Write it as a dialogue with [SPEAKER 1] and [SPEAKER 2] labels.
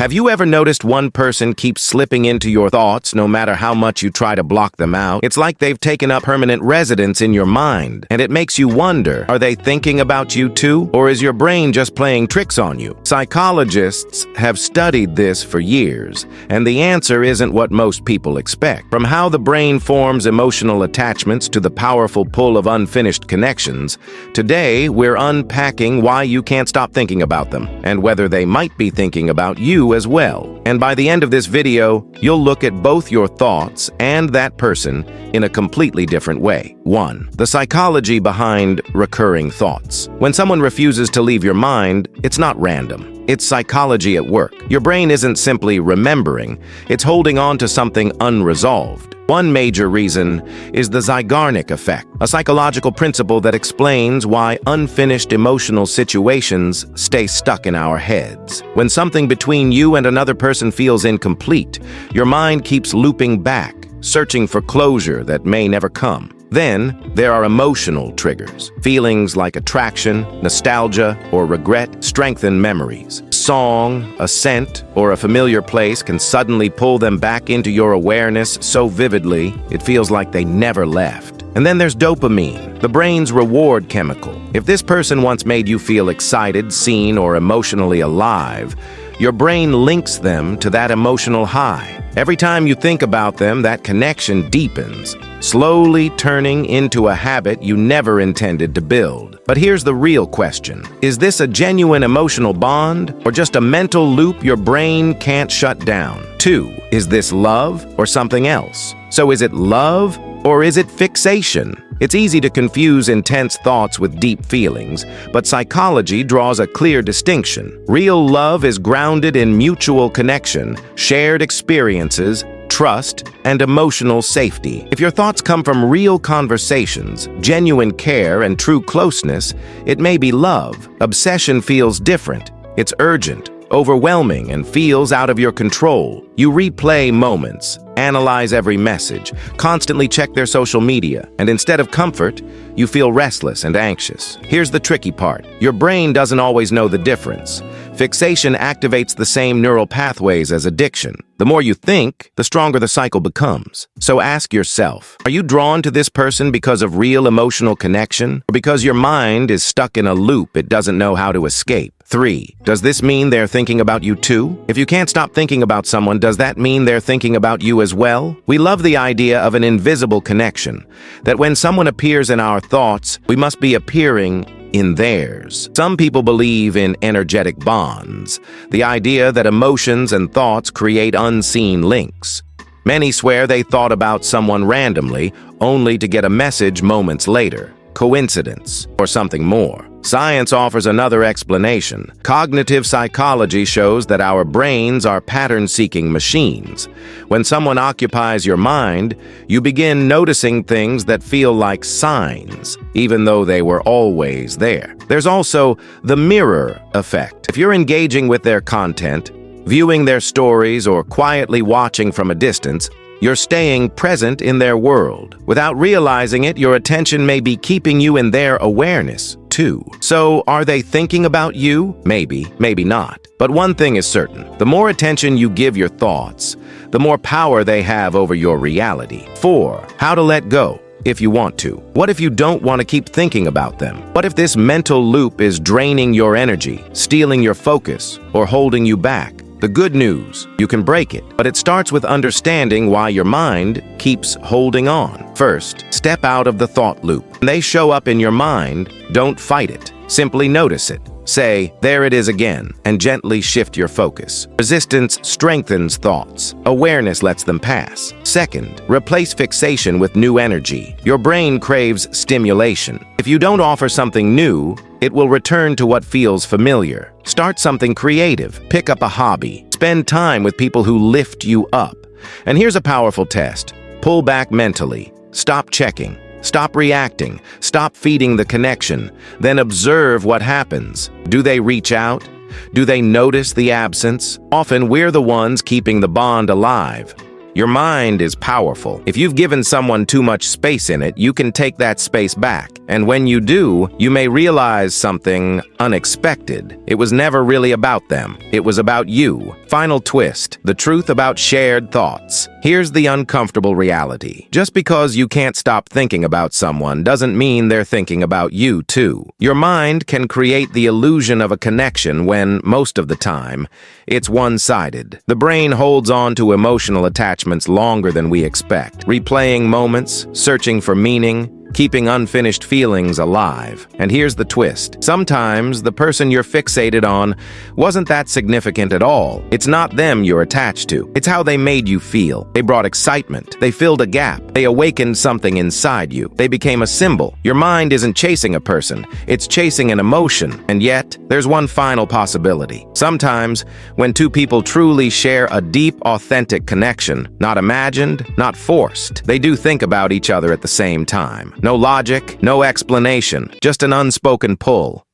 [SPEAKER 1] Have you ever noticed one person keeps slipping into your thoughts no matter how much you try to block them out? It's like they've taken up permanent residence in your mind, and it makes you wonder, are they thinking about you too? Or is your brain just playing tricks on you? Psychologists have studied this for years, and the answer isn't what most people expect. From how the brain forms emotional attachments to the powerful pull of unfinished connections, today we're unpacking why you can't stop thinking about them, and whether they might be thinking about you as well. And by the end of this video, you'll look at both your thoughts and that person in a completely different way. 1. The psychology behind recurring thoughts. When someone refuses to leave your mind, it's not random. It's psychology at work. Your brain isn't simply remembering, it's holding on to something unresolved. One major reason is the Zeigarnik effect, a psychological principle that explains why unfinished emotional situations stay stuck in our heads. When something between you and another person feels incomplete, your mind keeps looping back, searching for closure that may never come. Then, there are emotional triggers. Feelings like attraction, nostalgia, or regret strengthen memories. A song, a scent, or a familiar place can suddenly pull them back into your awareness so vividly, it feels like they never left. And then there's dopamine, the brain's reward chemical. If this person once made you feel excited, seen, or emotionally alive, your brain links them to that emotional high. Every time you think about them, that connection deepens, slowly turning into a habit you never intended to build. But here's the real question. Is this a genuine emotional bond, or just a mental loop your brain can't shut down? 2. Is this love or something else? So is it love or is it fixation? It's easy to confuse intense thoughts with deep feelings, but psychology draws a clear distinction. Real love is grounded in mutual connection, shared experiences, trust, and emotional safety. If your thoughts come from real conversations, genuine care, and true closeness, it may be love. Obsession feels different. It's urgent, overwhelming, and feels out of your control. You replay moments, analyze every message, constantly check their social media, and instead of comfort, you feel restless and anxious. Here's the tricky part. Your brain doesn't always know the difference. Fixation activates the same neural pathways as addiction. The more you think, the stronger the cycle becomes. So ask yourself, are you drawn to this person because of real emotional connection, or because your mind is stuck in a loop it doesn't know how to escape? 3. Does this mean they're thinking about you too? If you can't stop thinking about someone, does that mean they're thinking about you as well? We love the idea of an invisible connection, that when someone appears in our thoughts, we must be appearing in theirs. Some people believe in energetic bonds, the idea that emotions and thoughts create unseen links. Many swear they thought about someone randomly, only to get a message moments later. Coincidence, or something more. Science offers another explanation. Cognitive psychology shows that our brains are pattern-seeking machines. When someone occupies your mind, you begin noticing things that feel like signs, even though they were always there. There's also the mirror effect. If you're engaging with their content, viewing their stories, or quietly watching from a distance, you're staying present in their world. Without realizing it, your attention may be keeping you in their awareness, too. So, are they thinking about you? Maybe, maybe not. But one thing is certain. The more attention you give your thoughts, the more power they have over your reality. 4. How to let go, if you want to. What if you don't want to keep thinking about them? What if this mental loop is draining your energy, stealing your focus, or holding you back? The good news, you can break it, but it starts with understanding why your mind keeps holding on. First, step out of the thought loop. When they show up in your mind, don't fight it. Simply notice it. Say, there it is again, and gently shift your focus. Resistance strengthens thoughts. Awareness lets them pass. Second, replace fixation with new energy. Your brain craves stimulation. If you don't offer something new, it will return to what feels familiar. Start something creative. Pick up a hobby. Spend time with people who lift you up. And here's a powerful test. Pull back mentally. Stop checking. Stop reacting. Stop feeding the connection. Then observe what happens. Do they reach out? Do they notice the absence? Often we're the ones keeping the bond alive. Your mind is powerful. If you've given someone too much space in it, you can take that space back. And when you do, you may realize something unexpected. It was never really about them. It was about you. Final twist: the truth about shared thoughts. Here's the uncomfortable reality. Just because you can't stop thinking about someone doesn't mean they're thinking about you too. Your mind can create the illusion of a connection when, most of the time, it's one-sided. The brain holds on to emotional attachments longer than we expect, replaying moments, searching for meaning, keeping unfinished feelings alive. And here's the twist. Sometimes the person you're fixated on wasn't that significant at all. It's not them you're attached to. It's how they made you feel. They brought excitement. They filled a gap. They awakened something inside you. They became a symbol. Your mind isn't chasing a person. It's chasing an emotion. And yet, there's one final possibility. Sometimes, when two people truly share a deep, authentic connection, not imagined, not forced, they do think about each other at the same time. No logic, no explanation, just an unspoken pull.